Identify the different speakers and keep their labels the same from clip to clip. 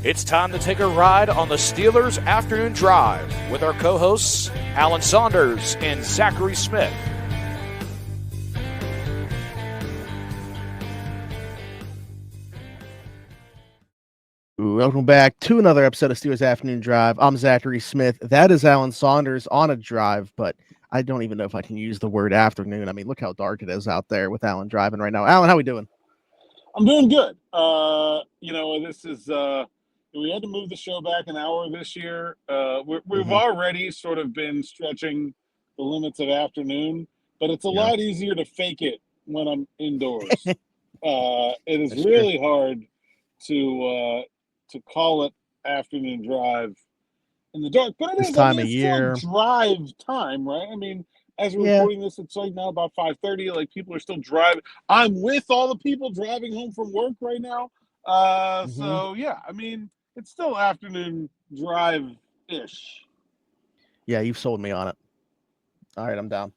Speaker 1: It's time to take a ride on the Steelers Afternoon Drive with our co-hosts Alan Saunders and Zachary Smith.
Speaker 2: Welcome back to another episode of Steelers Afternoon Drive. I'm Zachary Smith. That is Alan Saunders on a drive, but I don't even know if I can use the word afternoon. I mean, look how dark it is out there with Alan driving right now. Alan, how we doing?
Speaker 3: I'm doing good. This is we had to move the show back an hour this year. We've already sort of been stretching the limits of afternoon, but it's a lot easier to fake it when I'm indoors. It is
Speaker 2: That's
Speaker 3: really hard to call it afternoon drive in the dark. But
Speaker 2: this time of year,
Speaker 3: still drive time, right? I mean, as we're recording this, it's like now about 5:30. Like, people are still driving. I'm with all the people driving home from work right now. So yeah, I mean, it's still afternoon drive-ish.
Speaker 2: Yeah, you've sold me on it. All right, I'm down.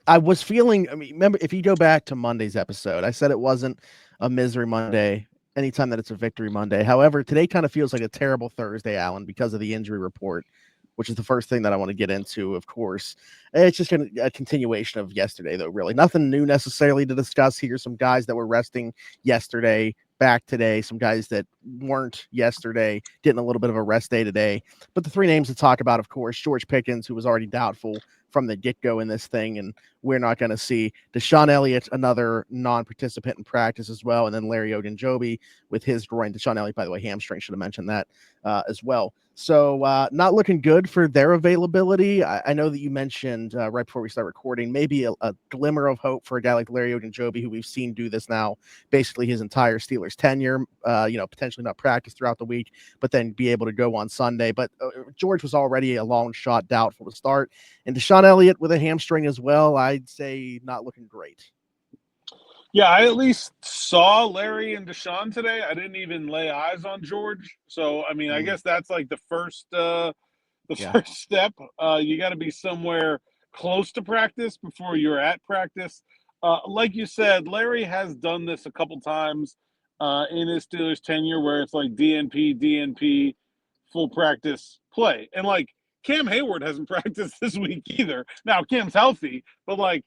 Speaker 2: I was feeling, remember, if you go back to Monday's episode, I said it wasn't a misery Monday anytime that it's a victory Monday. However, today kind of feels like a terrible Thursday, Alan, because of the injury report, which is the first thing that I want to get into, of course. It's just a continuation of yesterday, though, really. Nothing new necessarily to discuss here. Some guys that were resting yesterday, back today. Some guys that weren't yesterday, getting a little bit of a rest day today. But the three names to talk about, of course, George Pickens, who was already doubtful from the get-go in this thing, and we're not going to see. DeShon Elliott, another non-participant in practice as well, and then Larry Ogunjobi with his groin. DeShon Elliott, by the way, hamstring, should have mentioned that as well. So not looking good for their availability. I know that you mentioned right before we start recording, maybe a glimmer of hope for a guy like Larry Ogunjobi, who we've seen do this now basically his entire Steelers tenure, potentially not practice throughout the week, but then be able to go on Sunday. But George was already a long shot doubtful to start. And DeShon Elliott with a hamstring as well, I'd say not looking great.
Speaker 3: Yeah, I at least saw Larry and DeShon today. I didn't even lay eyes on George. So, I mean, I guess that's like the first first step. You got to be somewhere close to practice before you're at practice. Like you said, Larry has done this a couple times in his Steelers tenure where it's like DNP, full practice play. And, like, Cam Heyward hasn't practiced this week either. Now, Cam's healthy, but, like,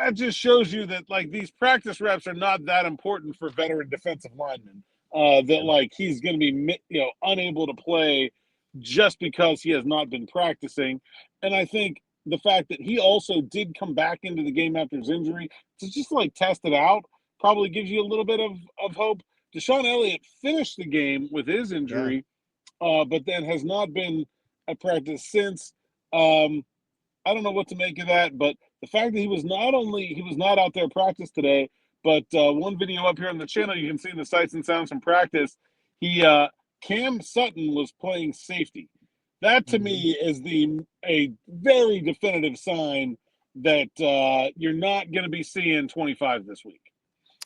Speaker 3: it just shows you that, like, these practice reps are not that important for veteran defensive linemen. That, like, he's going to be, unable to play just because he has not been practicing. And I think the fact that he also did come back into the game after his injury to just, like, test it out probably gives you a little bit of hope. DeShon Elliott finished the game with his injury, but then has not been at practice since. I don't know what to make of that, but the fact that he was not out there practice today, but one video up here on the channel, you can see the sights and sounds from practice. Cam Sutton was playing safety. That to me is a very definitive sign that you're not going to be seeing 25 this week.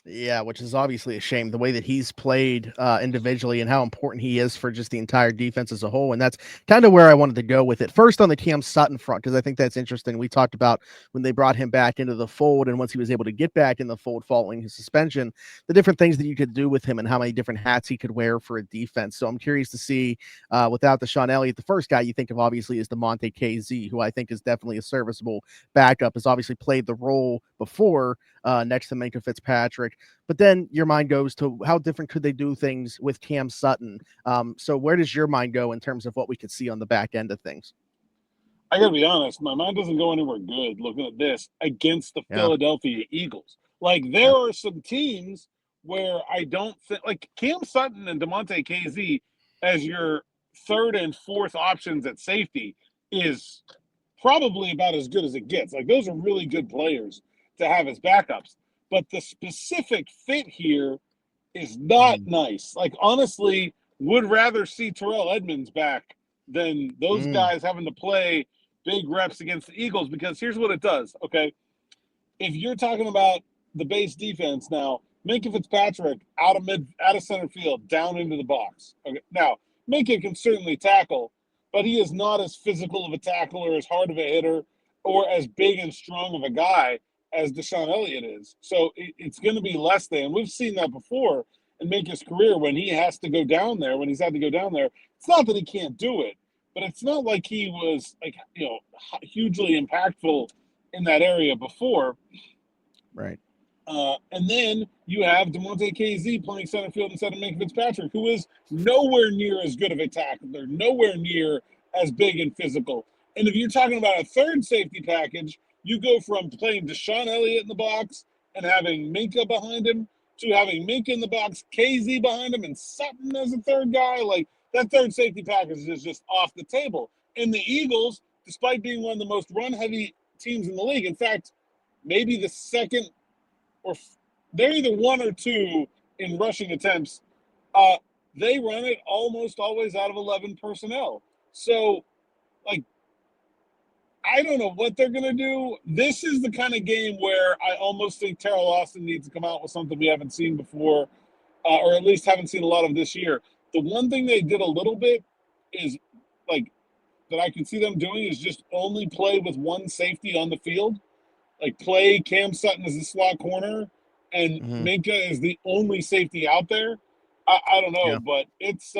Speaker 2: Yeah, which is obviously a shame, the way that he's played individually and how important he is for just the entire defense as a whole. And that's kind of where I wanted to go with it. First, on the Cam Sutton front, because I think that's interesting. We talked about when they brought him back into the fold, and once he was able to get back in the fold following his suspension, the different things that you could do with him and how many different hats he could wear for a defense. So I'm curious to see, without DeShon Elliott, the first guy you think of obviously is DeMonte KZ, who I think is definitely a serviceable backup, has obviously played the role before next to Minkah Fitzpatrick. But then your mind goes to how different could they do things with Cam Sutton? So where does your mind go in terms of what we could see on the back end of things?
Speaker 3: I got to be honest, my mind doesn't go anywhere good looking at this against the Philadelphia Eagles. Like, there are some teams where I don't think, like, Cam Sutton and DeMonte KZ as your third and fourth options at safety is probably about as good as it gets. Like, those are really good players to have as backups. But the specific fit here is not nice. Like, honestly, would rather see Teryl Edmonds back than those guys having to play big reps against the Eagles, because here's what it does, okay? If you're talking about the base defense now, Minkah Fitzpatrick out of center field, down into the box. Okay, now, Minkah can certainly tackle, but he is not as physical of a tackler, as hard of a hitter, or as big and strong of a guy as DeShon Elliott is. So it's going to be less than. We've seen that before. and make his career when he has to go down there, when he's had to go down there. It's not that he can't do it, but it's not like he was hugely impactful in that area before.
Speaker 2: Right.
Speaker 3: And then you have DeMonte KZ playing center field instead of Minka Fitzpatrick, who is nowhere near as good of a tackler, nowhere near as big and physical. And if you're talking about a third safety package, you go from playing DeShon Elliott in the box and having Minka behind him to having Minka in the box, KZ behind him, and Sutton as a third guy. Like, that third safety package is just off the table. And the Eagles, despite being one of the most run-heavy teams in the league, in fact, maybe the second, or they're either one or two in rushing attempts, they run it almost always out of 11 personnel. So, like, I don't know what they're going to do. This is the kind of game where I almost think Teryl Austin needs to come out with something we haven't seen before, or at least haven't seen a lot of this year. The one thing they did a little bit is, like, that I can see them doing is just only play with one safety on the field. Like, play Cam Sutton as the slot corner and Minka is the only safety out there. I don't know, but it's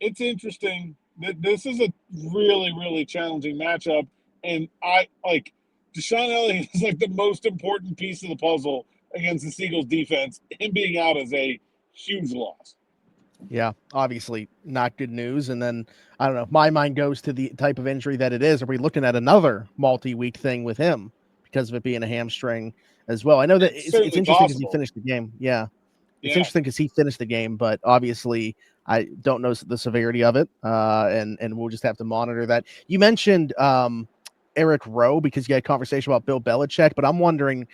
Speaker 3: interesting. This is a really, really challenging matchup. And DeShon Elliott is like the most important piece of the puzzle against the Seagulls defense. Him being out is a huge loss.
Speaker 2: Yeah, obviously not good news. And then, I don't know, my mind goes to the type of injury that it is. Are we looking at another multi-week thing with him because of it being a hamstring as well? I know that it's interesting because he finished the game. Yeah. It's interesting because he finished the game, but obviously I don't know the severity of it. And we'll just have to monitor that. You mentioned Eric Rowe because you had a conversation about Bill Belichick, but I'm wondering,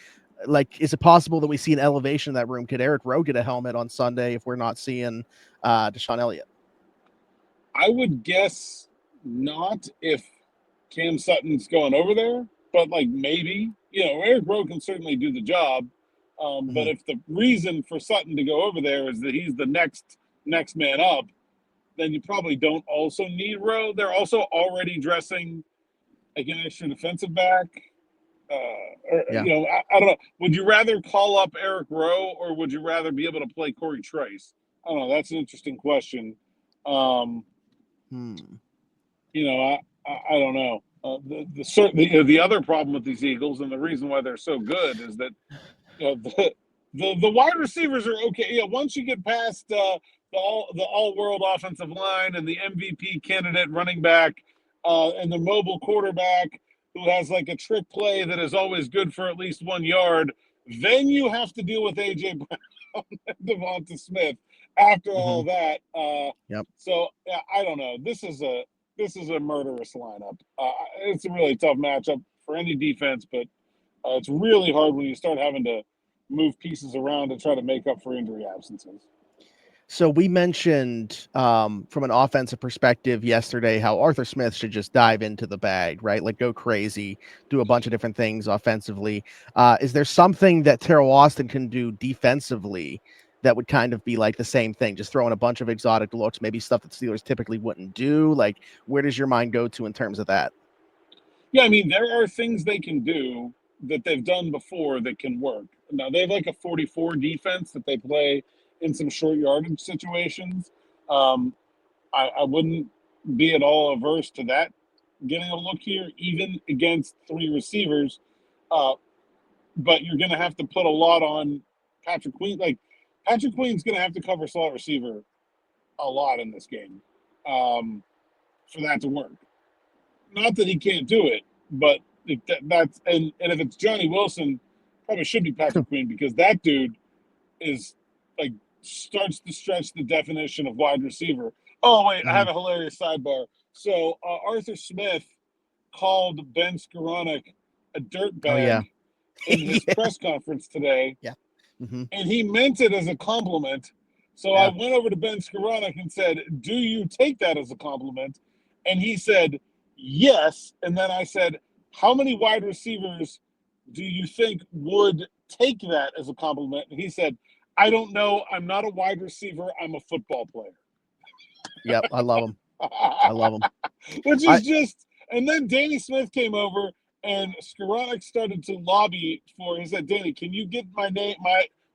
Speaker 2: like, is it possible that we see an elevation in that room? Could Eric Rowe get a helmet on Sunday if we're not seeing DeShon Elliott?
Speaker 3: I would guess not if Cam Sutton's going over there, but like maybe, Eric Rowe can certainly do the job. But if the reason for Sutton to go over there is that he's the next man up, then you probably don't also need Rowe. They're also already dressing like an extra defensive back. I don't know. Would you rather call up Eric Rowe or would you rather be able to play Corey Trice? I don't know. That's an interesting question. I don't know. The other problem with these Eagles and the reason why they're so good is that the wide receivers are okay. Yeah, once you get past the all-world offensive line and the MVP candidate running back and the mobile quarterback who has like a trick play that is always good for at least 1 yard, then you have to deal with A.J. Brown and Devonta Smith after all that. So yeah, I don't know. This is a murderous lineup. It's a really tough matchup for any defense, but it's really hard when you start having to move pieces around to try to make up for injury absences.
Speaker 2: So we mentioned from an offensive perspective yesterday how Arthur Smith should just dive into the bag, right? Like go crazy, do a bunch of different things offensively. Is there something that Teryl Austin can do defensively that would kind of be like the same thing, just throwing a bunch of exotic looks, maybe stuff that Steelers typically wouldn't do? Like, where does your mind go to in terms of that?
Speaker 3: Yeah, I mean, there are things they can do that they've done before that can work. Now, they have like a 44 defense that they play in some short yardage situations. I wouldn't be at all averse to that getting a look here, even against three receivers. But you're going to have to put a lot on Patrick Queen. Like, Patrick Queen's going to have to cover slot receiver a lot in this game for that to work. Not that he can't do it, but that's and if it's Johnny Wilson, probably should be Patrick Queen because that dude is like starts to stretch the definition of wide receiver. Oh wait, I have a hilarious sidebar. So Arthur Smith called Ben Skoranek a dirtbag in his press conference today, and he meant it as a compliment. So I went over to Ben Skoranek and said, "Do you take that as a compliment?" And he said, "Yes." And then I said, "How many wide receivers do you think would take that as a compliment?" And he said, "I don't know. I'm not a wide receiver. I'm a football player."
Speaker 2: Yep, I love him. I love him.
Speaker 3: Which is just – and then Danny Smith came over and Skoranek started to lobby for – he said, "Danny, can you get my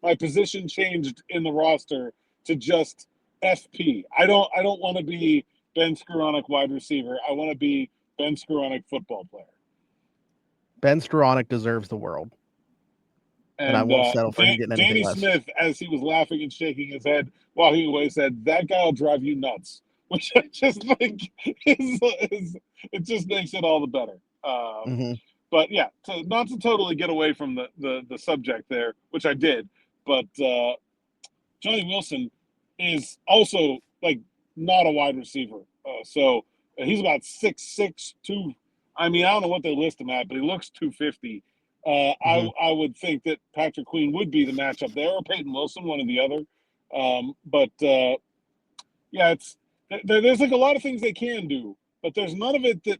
Speaker 3: my position changed in the roster to just FP. I don't want to be Ben Skoranek wide receiver. I want to be Ben Skoranek football player.
Speaker 2: Ben Skoranek deserves the world. And I won't settle for him getting anything
Speaker 3: Danny
Speaker 2: less.
Speaker 3: Smith, as he was laughing and shaking his head while he away, said, "That guy will drive you nuts," which I just think it just makes it all the better. But yeah, so not to totally get away from the subject there, which I did, but Johnny Wilson is also like not a wide receiver. So he's about 6'6", 2. I mean, I don't know what they list him at, but he looks 250. I would think that Patrick Queen would be the matchup there, or Peyton Wilson, one or the other. Yeah, there's like a lot of things they can do, but there's none of it that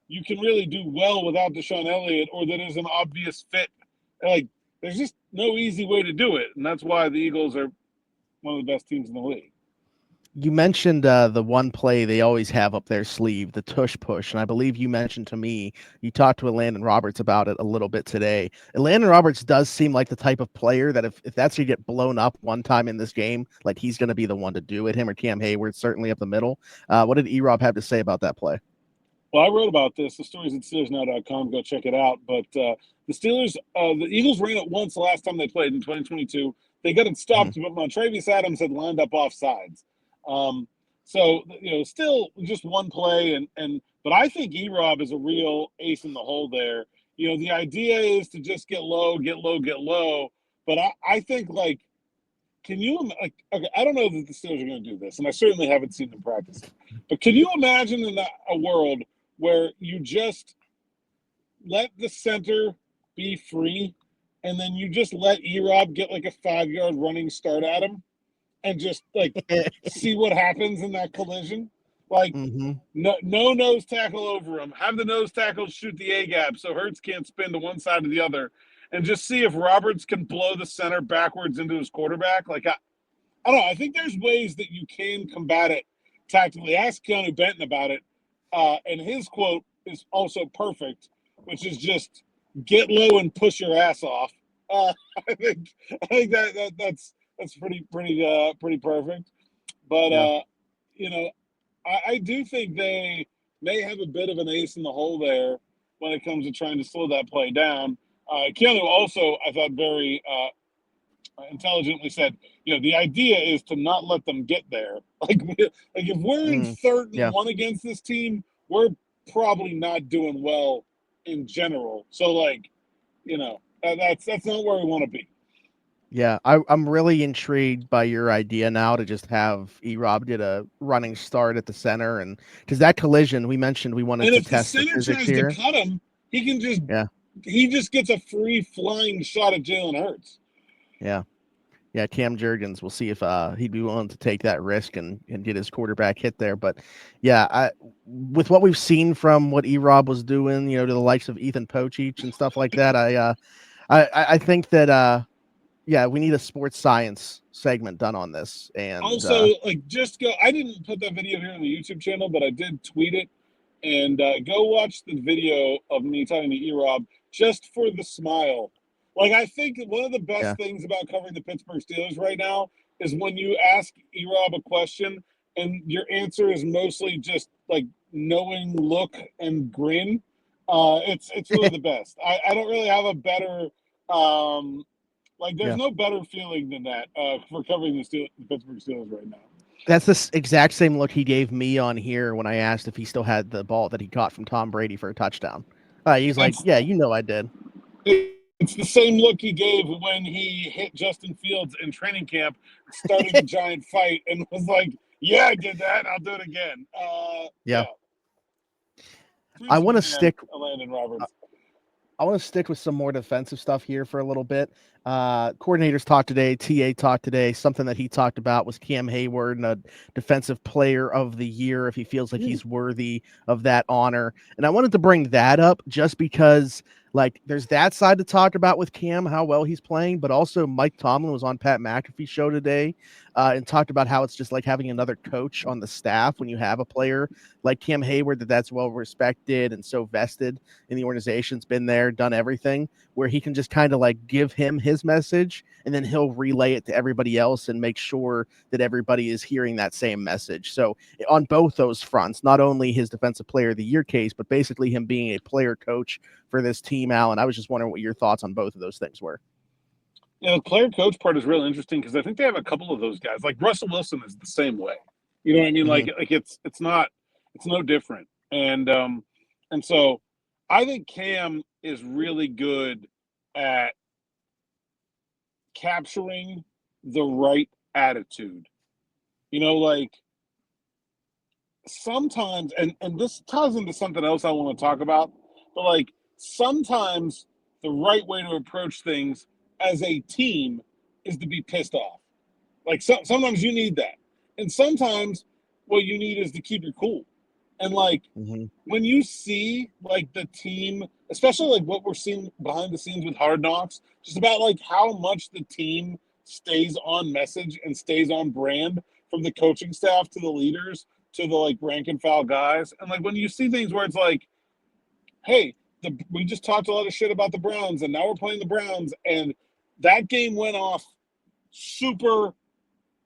Speaker 3: you can really do well without DeShon Elliott, or that is an obvious fit. Like, there's just no easy way to do it, and that's why the Eagles are one of the best teams in the league.
Speaker 2: You mentioned the one play they always have up their sleeve, the tush push, and I believe you mentioned to me, you talked to Landon Roberts about it a little bit today. Landon Roberts does seem like the type of player that if that's going to get blown up one time in this game, like he's going to be the one to do it, him or Cam Heyward, certainly up the middle. What did E-Rob have to say about that play?
Speaker 3: Well, I wrote about this. The story's at SteelersNow.com. Go check it out. But the Steelers, the Eagles ran it once the last time they played in 2022. They got it stopped, but Montravius Adams had lined up off sides. So, still just one play. But I think E-Rob is a real ace in the hole there. The idea is to just get low. But I think, like, can you – okay, I don't know that the Steelers are going to do this, and I certainly haven't seen them practice it. But can you imagine in a world where you just let the center be free and then you just let E-Rob get like a 5-yard running start at him and just like see what happens in that collision? Like, no nose tackle over him. Have the nose tackle shoot the A-gap so Hurts can't spin to one side or the other, and just see if Roberts can blow the center backwards into his quarterback. Like, I don't know. I think there's ways that you can combat it tactically. Ask Keanu Benton about it, and his quote is also perfect, which is just get low and push your ass off. I think that's pretty perfect. But I do think they may have a bit of an ace in the hole there when it comes to trying to slow that play down. Keanu also, I thought, very intelligently said, the idea is to not let them get there. Like if we're in 3rd and 1 against this team, we're probably not doing well in general. So, that's not where we want to be.
Speaker 2: Yeah, I'm really intrigued by your idea now to just have E-Rob get a running start at the center, and because that collision we mentioned we wanted to test the physics here.
Speaker 3: And if the center tries to cut him, he can just he just gets a free flying shot at Jalen Hurts.
Speaker 2: Yeah, Cam Jurgens. We'll see if he'd be willing to take that risk and get his quarterback hit there. But yeah, with what we've seen from what E-Rob was doing, to the likes of Ethan Pochich and stuff like that, I think that. Yeah, we need a sports science segment done on this. And
Speaker 3: also, just go. I didn't put that video here on the YouTube channel, but I did tweet it. And go watch the video of me talking to E-Rob just for the smile. Like, I think one of the best things about covering the Pittsburgh Steelers right now is when you ask E-Rob a question and your answer is mostly just like knowing look and grin. It's really the best. I don't really have a better. There's no better feeling than that for covering the Pittsburgh Steelers right now.
Speaker 2: That's the exact same look he gave me on here when I asked if he still had the ball that he caught from Tom Brady for a touchdown. He's like, yeah, I did.
Speaker 3: It's the same look he gave when he hit Justin Fields in training camp, started a giant fight, and was like, yeah, I did that. I'll do it again. Yeah.
Speaker 2: I want to stick –
Speaker 3: Landon Roberts.
Speaker 2: I want to stick with some more defensive stuff here for a little bit. Coordinators talked today. TA talked today. Something that he talked about was Cam Heyward and a defensive player of the year if he feels like he's worthy of that honor. And I wanted to bring that up just because there's that side to talk about with Cam, how well he's playing, but also Mike Tomlin was on Pat McAfee's show today and talked about how it's just like having another coach on the staff when you have a player like Cam Heyward that's well respected and so vested in the organization's been there, done everything, where he can just kind of give him his his message, and then he'll relay it to everybody else and make sure that everybody is hearing that same message. So on both those fronts, not only his Defensive Player of the Year case, but basically him being a player coach for this team, Alan. I was just wondering what your thoughts on both of those things were.
Speaker 3: Yeah, the player coach part is real interesting because I think they have a couple of those guys. Like Russell Wilson is the same way. You know what I mean?
Speaker 2: Mm-hmm.
Speaker 3: Like it's no different. And so I think Cam is really good at capturing the right attitude. You know, like sometimes, and this ties into something else I want to talk about, but like sometimes the right way to approach things as a team is to be pissed off. Like sometimes you need that. And sometimes what you need is to keep your cool. And like when you see like the team, especially like what we're seeing behind the scenes with Hard Knocks, just about like how much the team stays on message and stays on brand, from the coaching staff to the leaders to the like rank and file guys. And like when you see things where it's like, hey, we just talked a lot of shit about the Browns and now we're playing the Browns, and that game went off super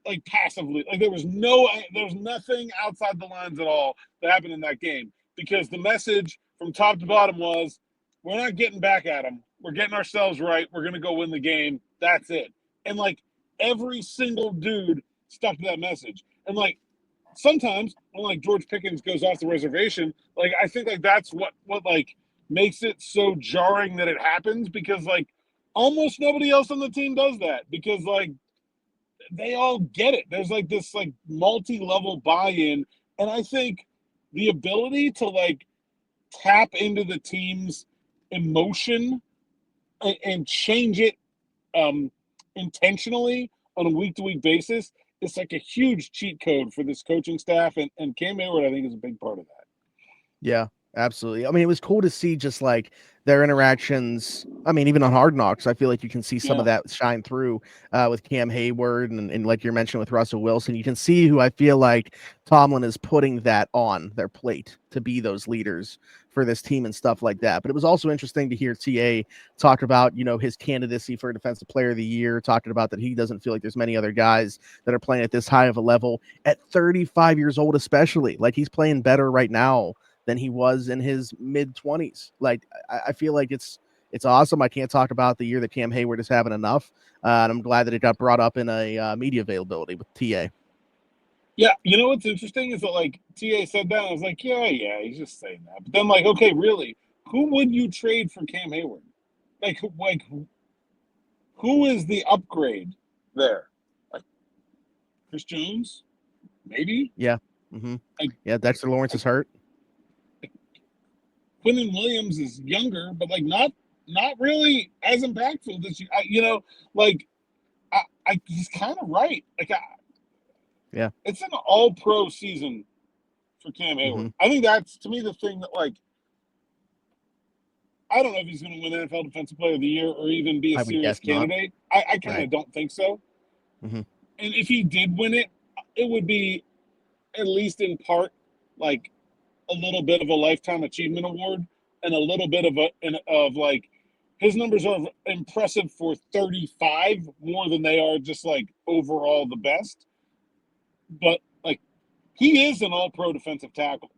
Speaker 3: like passively. Like there was nothing outside the lines at all that happened in that game, because the message from top to bottom was, we're not getting back at them. We're getting ourselves right. We're going to go win the game. That's it. And like every single dude stuck to that message. And like sometimes when like George Pickens goes off the reservation, like I think like that's what like makes it so jarring that it happens, because like almost nobody else on the team does that, because like they all get it. There's like this like multi-level buy-in, and I think the ability to like tap into the team's emotion and change it intentionally on a week-to-week basis is like a huge cheat code for this coaching staff, and Cam Heyward I think is a big part of that.
Speaker 2: Yeah, absolutely. I mean, it was cool to see just like their interactions. I mean, even on Hard Knocks, I feel like you can see some of that shine through with Cam Heyward and like you're mentioning with Russell Wilson. You can see who I feel like Tomlin is putting that on their plate to be those leaders for this team and stuff like that. But it was also interesting to hear TA talk about, you know, his candidacy for Defensive Player of the Year, talking about that he doesn't feel like there's many other guys that are playing at this high of a level at 35 years old, especially. Like he's playing better right now than he was in his mid-20s. Like I feel like it's awesome. I can't talk about the year that Cam Heyward is having enough, and I'm glad that it got brought up in a media availability with TA.
Speaker 3: Yeah, you know what's interesting is that like TA said that, I was like, yeah, he's just saying that. But then like, okay, really, who would you trade for Cam Heyward? Like who is the upgrade there? Like Chris Jones, maybe.
Speaker 2: Yeah. Yeah, Dexter Lawrence is hurt.
Speaker 3: Quinnen Williams is younger, but like not really as impactful this year. You know, like he's kind of right. Like
Speaker 2: yeah,
Speaker 3: it's an all-pro season for Cam Heyward. I think that's, to me, the thing that like I don't know if he's going to win NFL Defensive Player of the Year or even be a serious candidate. I kind of don't think so. And if he did win it, it would be at least in part like a little bit of a lifetime achievement award, and a little bit of like his numbers are impressive for 35 more than they are just like overall the best. But like he is an all-pro defensive tackle,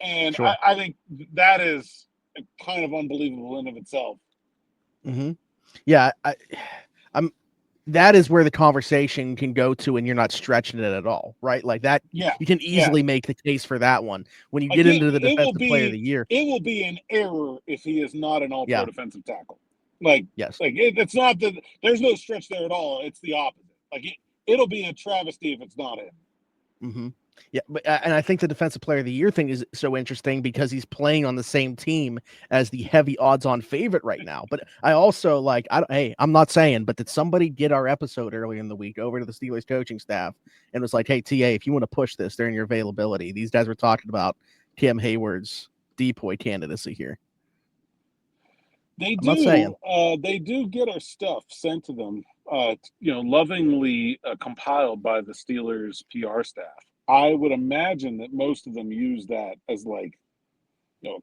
Speaker 3: and
Speaker 2: sure.
Speaker 3: I think that is kind of unbelievable in of itself.
Speaker 2: Yeah, I'm. That is where the conversation can go to, and you're not stretching it at all, right? Like that, you can easily make the case for that one. When you get into the Defensive Player of the Year,
Speaker 3: it will be an error if he is not an all-pro defensive tackle. Like, like it's not that there's no stretch there at all. It's the opposite. Like it'll be a travesty if it's not him.
Speaker 2: Yeah, but and I think the Defensive Player of the Year thing is so interesting because he's playing on the same team as the heavy odds-on favorite right now. But I also like, I'm not saying, but did somebody get our episode earlier in the week over to the Steelers coaching staff and was like, hey, TA, if you want to push this during your availability, these guys were talking about Cam Heyward's depoy candidacy here.
Speaker 3: They do get our stuff sent to them, lovingly compiled by the Steelers PR staff. I would imagine that most of them use that as like,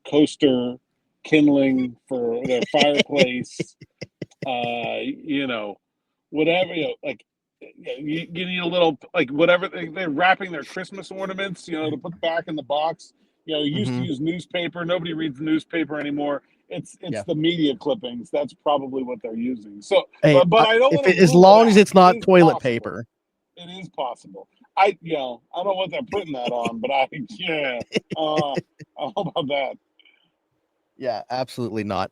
Speaker 3: coaster kindling for their fireplace. You know, whatever, like you need a little, like whatever they're wrapping their Christmas ornaments, to put back in the box. You used to use newspaper. Nobody reads the newspaper anymore. It's
Speaker 2: Yeah.
Speaker 3: the media clippings. That's probably what they're using. So,
Speaker 2: Hey,
Speaker 3: but I don't want to
Speaker 2: as
Speaker 3: rule
Speaker 2: long
Speaker 3: it
Speaker 2: as
Speaker 3: out.
Speaker 2: it's not
Speaker 3: It is
Speaker 2: toilet
Speaker 3: possible.
Speaker 2: paper.
Speaker 3: It is possible. I don't know what they're putting that on, but I don't know about that.
Speaker 2: Yeah, absolutely not.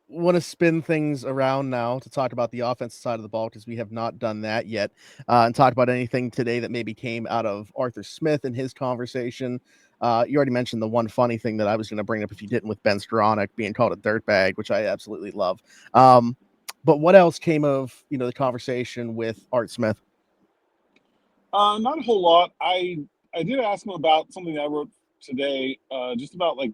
Speaker 2: Want to spin things around now to talk about the offensive side of the ball because we have not done that yet, and talk about anything today that maybe came out of Arthur Smith and his conversation. You already mentioned the one funny thing that I was going to bring up if you didn't with Ben Skoranek being called a dirtbag, which I absolutely love. But what else came of the conversation with Art Smith?
Speaker 3: Not a whole lot. I did ask him about something I wrote today, just about like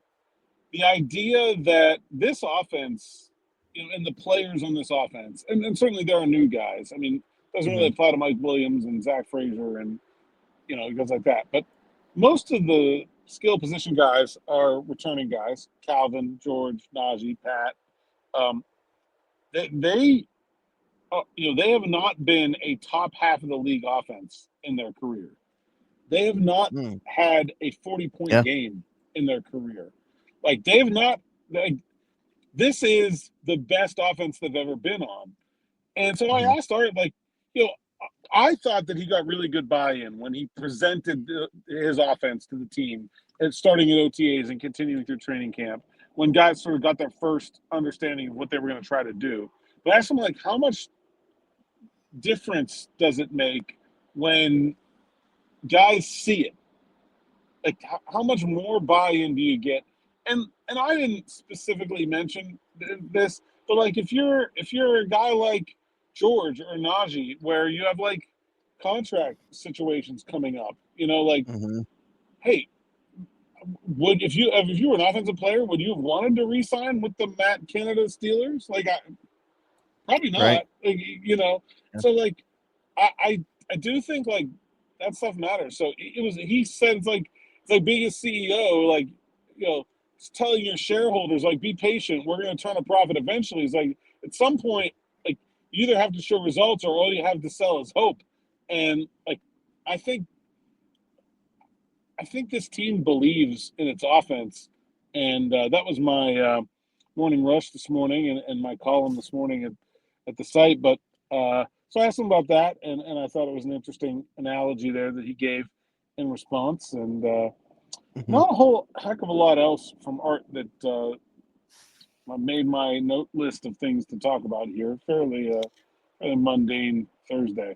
Speaker 3: the idea that this offense, and the players on this offense, and certainly there are new guys. I mean, it doesn't really apply to Mike Williams and Zach Frazier and guys like that. But most of the skill position guys are returning guys: Calvin, George, Najee, Pat. They they have not been a top half of the league offense in their career. They have not had a 40-point game in their career. Like they've not. Like, this is the best offense they've ever been on. And so I asked Art, like, I thought that he got really good buy-in when he presented his offense to the team, and starting at OTAs and continuing through training camp, when guys sort of got their first understanding of what they were going to try to do. But I asked him, like, how much difference does it make when guys see it? Like, how much more buy-in do you get? And I didn't specifically mention this, but like if you're a guy like George or Najee, where you have like contract situations coming up, like, hey, if you were an offensive player, would you have wanted to re-sign with the Matt Canada Steelers? Like, probably not.
Speaker 2: Right.
Speaker 3: Like, so like I do think like that stuff matters. So he said it's like being a CEO, like, telling your shareholders, like, be patient, we're going to turn a profit eventually. It's like at some point, like, you either have to show results or all you have to sell is hope. And like I think this team believes in its offense, and that was my morning rush this morning and my column this morning at the site. But so I asked him about that, and I thought it was an interesting analogy there that he gave in response. And not a whole heck of a lot else from Art that I made my note list of things to talk about here. Fairly mundane Thursday.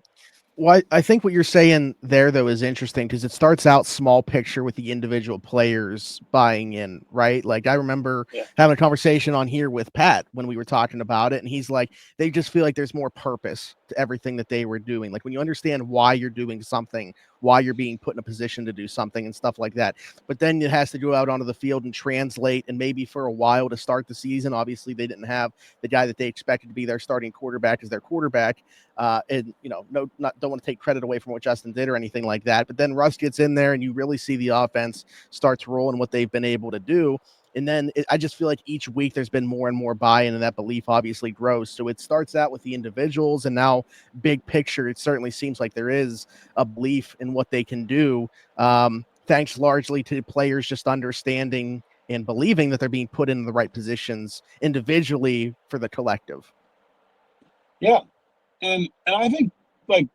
Speaker 2: Well, I think what you're saying there, though, is interesting because it starts out small picture with the individual players buying in, right? Like I remember having a conversation on here with Pat when we were talking about it, and he's like, they just feel like there's more purpose to everything that they were doing. Like when you understand why you're doing something, why you're being put in a position to do something and stuff like that. But then it has to go out onto the field and translate, and maybe for a while to start the season. Obviously, they didn't have the guy that they expected to be their starting quarterback as their quarterback. And don't want to take credit away from what Justin did or anything like that. But then Russ gets in there and you really see the offense starts rolling what they've been able to do. And then I just feel like each week there's been more and more buy-in, and that belief obviously grows. So it starts out with the individuals, and now big picture, it certainly seems like there is a belief in what they can do. Thanks largely to players just understanding and believing that they're being put in the right positions individually for the collective.
Speaker 3: Yeah. And I think like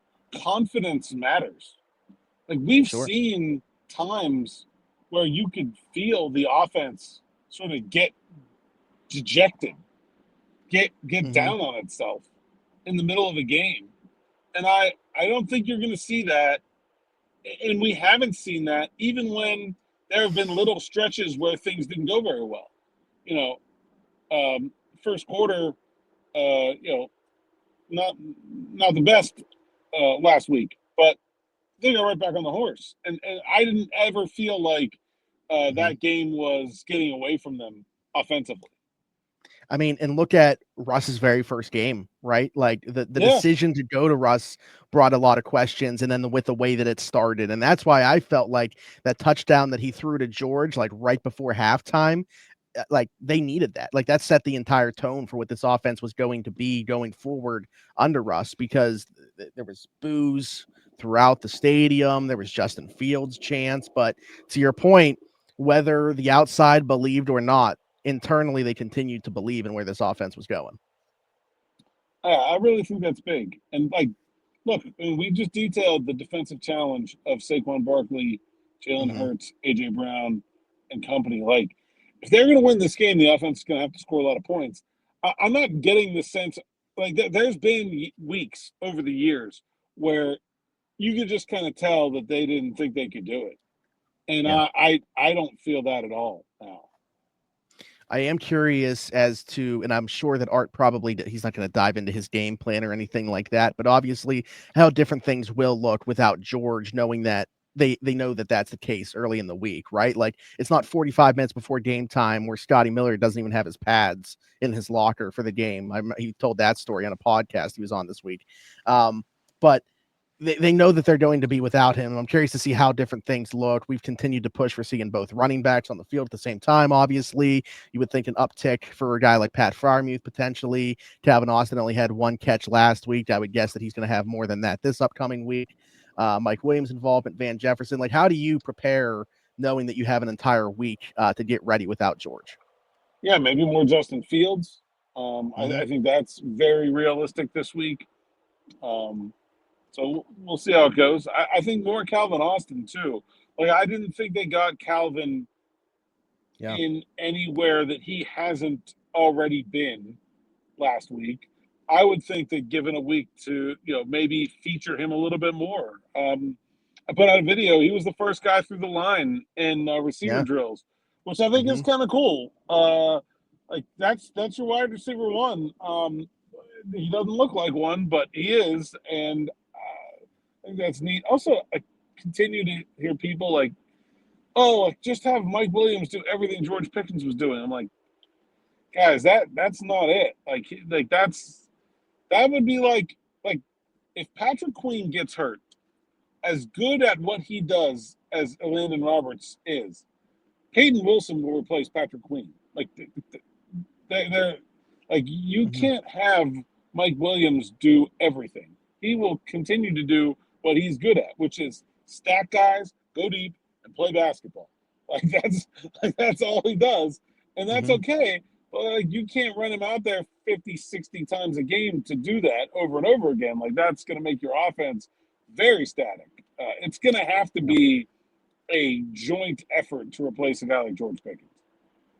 Speaker 3: confidence matters. Like we've seen times where you could feel the offense sort of get dejected, get down on itself in the middle of a game. And I don't think you're going to see that. And we haven't seen that even when there have been little stretches where things didn't go very well. First quarter, not the best last week, but they got right back on the horse. And I didn't ever feel like that game was getting away from them offensively.
Speaker 2: I mean, and look at Russ's very first game, right? Like the decision to go to Russ brought a lot of questions, and then with the way that it started. And that's why I felt like that touchdown that he threw to George, like right before halftime, like they needed that. Like that set the entire tone for what this offense was going to be going forward under Russ, because there was boos throughout the stadium. There was Justin Fields chants, but to your point, whether the outside believed or not, internally they continued to believe in where this offense was going.
Speaker 3: I really think that's big. And like, look, I mean, we just detailed the defensive challenge of Saquon Barkley, Jalen Hurts, AJ Brown, and company. Like, if they're going to win this game, the offense is going to have to score a lot of points. I'm not getting the sense, like, there's been weeks over the years where you could just kind of tell that they didn't think they could do it. And I don't feel that at all now.
Speaker 2: I am curious as to, and I'm sure that Art probably, he's not going to dive into his game plan or anything like that, but obviously how different things will look without George, knowing that they know that that's the case early in the week, right? Like it's not 45 minutes before game time where Scotty Miller doesn't even have his pads in his locker for the game. He told that story on a podcast he was on this week. But they know that they're going to be without him. I'm curious to see how different things look. We've continued to push for seeing both running backs on the field at the same time. Obviously, you would think an uptick for a guy like Pat Freiermuth potentially. Calvin Austin only had one catch last week. I would guess that he's going to have more than that this upcoming week. Mike Williams' involvement, Van Jefferson. Like, how do you prepare knowing that you have an entire week to get ready without George?
Speaker 3: Yeah, maybe more Justin Fields. I think that's very realistic this week. So we'll see how it goes. I think more Calvin Austin, too. Like, I didn't think they got Calvin in anywhere that he hasn't already been last week. I would think that given a week to, maybe feature him a little bit more. I put out a video. He was the first guy through the line in receiver drills, which I think is kind of cool. Like, that's your wide receiver one. He doesn't look like one, but he is, and I think that's neat. Also, I continue to hear people like, just have Mike Williams do everything George Pickens was doing. I'm like, guys, that's not it. Like that would be like if Patrick Queen gets hurt, as good at what he does as Landon Roberts is, Peyton Wilson will replace Patrick Queen. Like they're like you can't have Mike Williams do everything. He will continue to do what he's good at, which is stack guys, go deep, and play basketball. That's all he does, and that's okay. But you can't run him out there 50, 60 times a game to do that over and over again. Like that's going to make your offense very static. It's going to have to be a joint effort to replace a guy like George Pickens.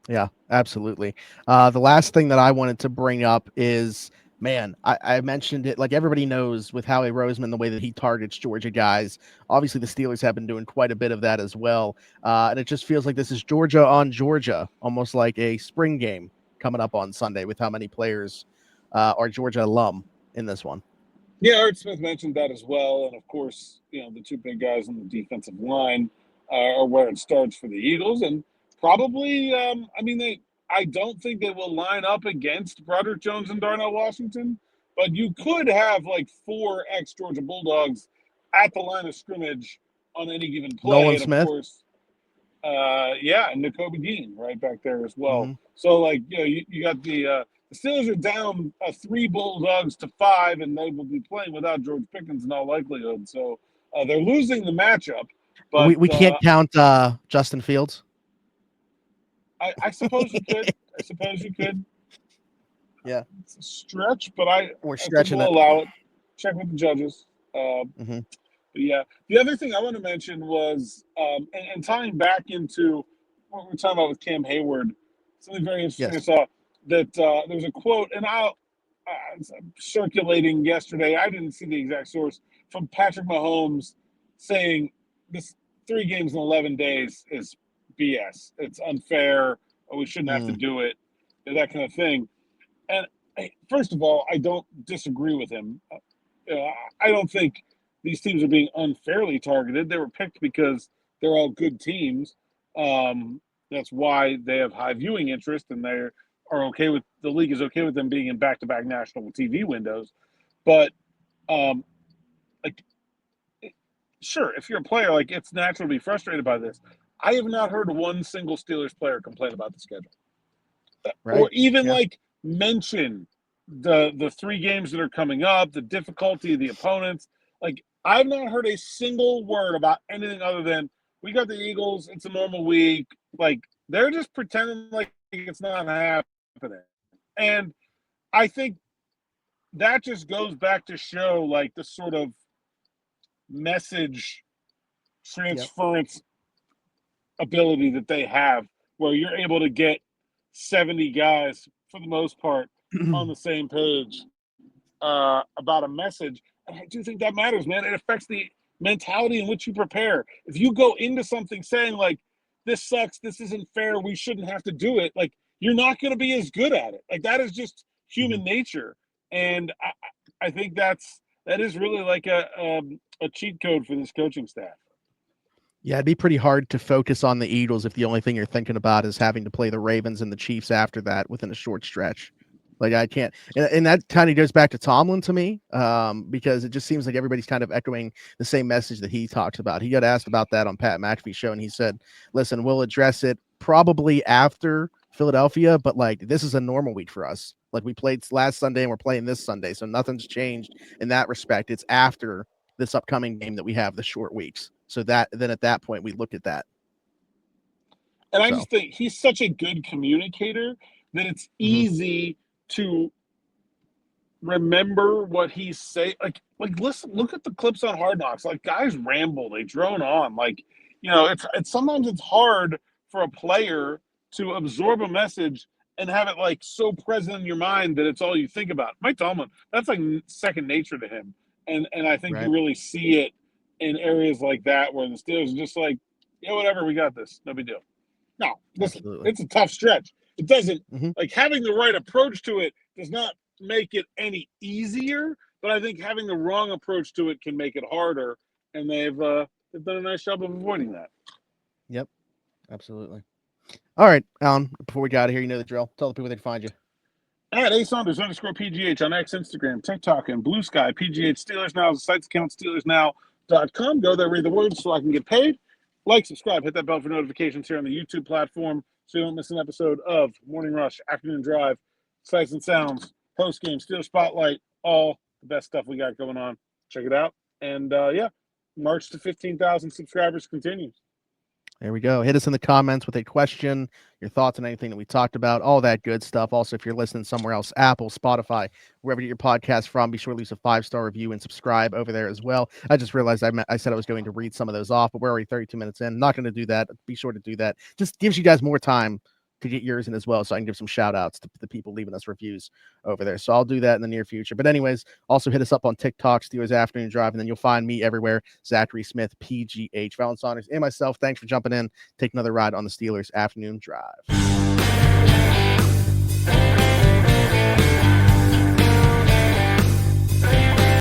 Speaker 2: Yeah, absolutely. The last thing that I wanted to bring up is, man, I mentioned it, like everybody knows with Howie Roseman, the way that he targets Georgia guys. Obviously, the Steelers have been doing quite a bit of that as well. And it just feels like this is Georgia on Georgia, almost like a spring game coming up on Sunday with how many players are Georgia alum in this one.
Speaker 3: Yeah, Art Smith mentioned that as well. And, of course, the two big guys on the defensive line are where it starts for the Eagles. And probably, I don't think they will line up against Broderick Jones and Darnell Washington, but you could have like 4 ex-Georgia Bulldogs at the line of scrimmage on any given play.
Speaker 2: Nolan
Speaker 3: and,
Speaker 2: Smith.
Speaker 3: Of course, and Nakobe Dean right back there as well. So, you got the Steelers are down 3 Bulldogs to 5, and they will be playing without George Pickens in all likelihood. So they're losing the matchup. But
Speaker 2: we can't count Justin Fields.
Speaker 3: I suppose you could.
Speaker 2: Yeah,
Speaker 3: it's a stretch, but
Speaker 2: we're stretching
Speaker 3: it.
Speaker 2: We'll
Speaker 3: allow it. Check with the judges. But yeah, the other thing I want to mention was, and tying back into what we're talking about with Cam Heyward, something very interesting.
Speaker 2: Yes.
Speaker 3: I saw that there was a quote, and circulating yesterday. I didn't see the exact source from Patrick Mahomes saying this 3 games in 11 days is BS. It's unfair. We shouldn't have to do it. That kind of thing. And first of all, I don't disagree with him. I don't think these teams are being unfairly targeted. They were picked because they're all good teams. That's why they have high viewing interest, and they are okay with the league is okay with them being in back-to-back national TV windows. But sure, if you're a player, it's natural to be frustrated by this. I have not heard one single Steelers player complain about the schedule.
Speaker 2: Right.
Speaker 3: Or even like mention the 3 games that are coming up, the difficulty of the opponents. Like, I've not heard a single word about anything other than we got the Eagles, it's a normal week. Like, they're just pretending like it's not happening. And I think that just goes back to show like the sort of message transference ability that they have, where you're able to get 70 guys for the most part on the same page about a message. And I do think that matters, man. It affects the mentality in which you prepare. If you go into something saying like, this sucks, this isn't fair, we shouldn't have to do it, like, you're not going to be as good at it. Like, that is just human nature. And I think that is really like a cheat code for this coaching staff.
Speaker 2: Yeah, it'd be pretty hard to focus on the Eagles if the only thing you're thinking about is having to play the Ravens and the Chiefs after that within a short stretch. Like, I can't, and that kind of goes back to Tomlin to me, because it just seems like everybody's kind of echoing the same message that he talks about. He got asked about that on Pat McAfee's show, and he said, listen, we'll address it probably after Philadelphia, but like, this is a normal week for us. Like, we played last Sunday and we're playing this Sunday, so nothing's changed in that respect. It's after this upcoming game that we have the short weeks. So that then at that point we looked at that.
Speaker 3: And I just think he's such a good communicator that it's easy to remember what he's saying. Like listen, look at the clips on Hard Knocks. Like, guys ramble, they drone on. Like, you know, it's sometimes it's hard for a player to absorb a message and have it like so present in your mind that it's all you think about. Mike Tomlin, that's like second nature to him. And I think you really see it in areas like that where the Steelers are just like, yeah, whatever, we got this. No big deal. No, listen, it's a tough stretch. It doesn't like having the right approach to it does not make it any easier, but I think having the wrong approach to it can make it harder. And they've done a nice job of avoiding that.
Speaker 2: Yep, absolutely. All right, Alan, before we get out of here, you know the drill. Tell the people they can find you.
Speaker 3: At @Saunders_PGH on X, Instagram, TikTok, and Blue Sky. PGH Steelers Now is the site's account, SteelersNow.com. Go there, read the words so I can get paid. Like, subscribe, hit that bell for notifications here on the YouTube platform so you don't miss an episode of Morning Rush, Afternoon Drive, Sights and Sounds, Post-Game, Steelers Spotlight, all the best stuff we got going on. Check it out. And, March to 15,000 subscribers continues.
Speaker 2: There we go. Hit us in the comments with a question, your thoughts on anything that we talked about, all that good stuff. Also, if you're listening somewhere else, Apple, Spotify, wherever you get your podcast from, be sure to leave a 5-star review and subscribe over there as well. I just realized I said I was going to read some of those off, but we're already 32 minutes in. Not going to do that. Be sure to do that. Just gives you guys more time to get yours in as well, so I can give some shout outs to the people leaving us reviews over there. So I'll do that in the near future. But anyways, also hit us up on TikTok, Steelers Afternoon Drive, and then you'll find me everywhere, Zachary Smith, PGH, Valen Saunders, and myself. Thanks for jumping in. Take another ride on the Steelers Afternoon Drive.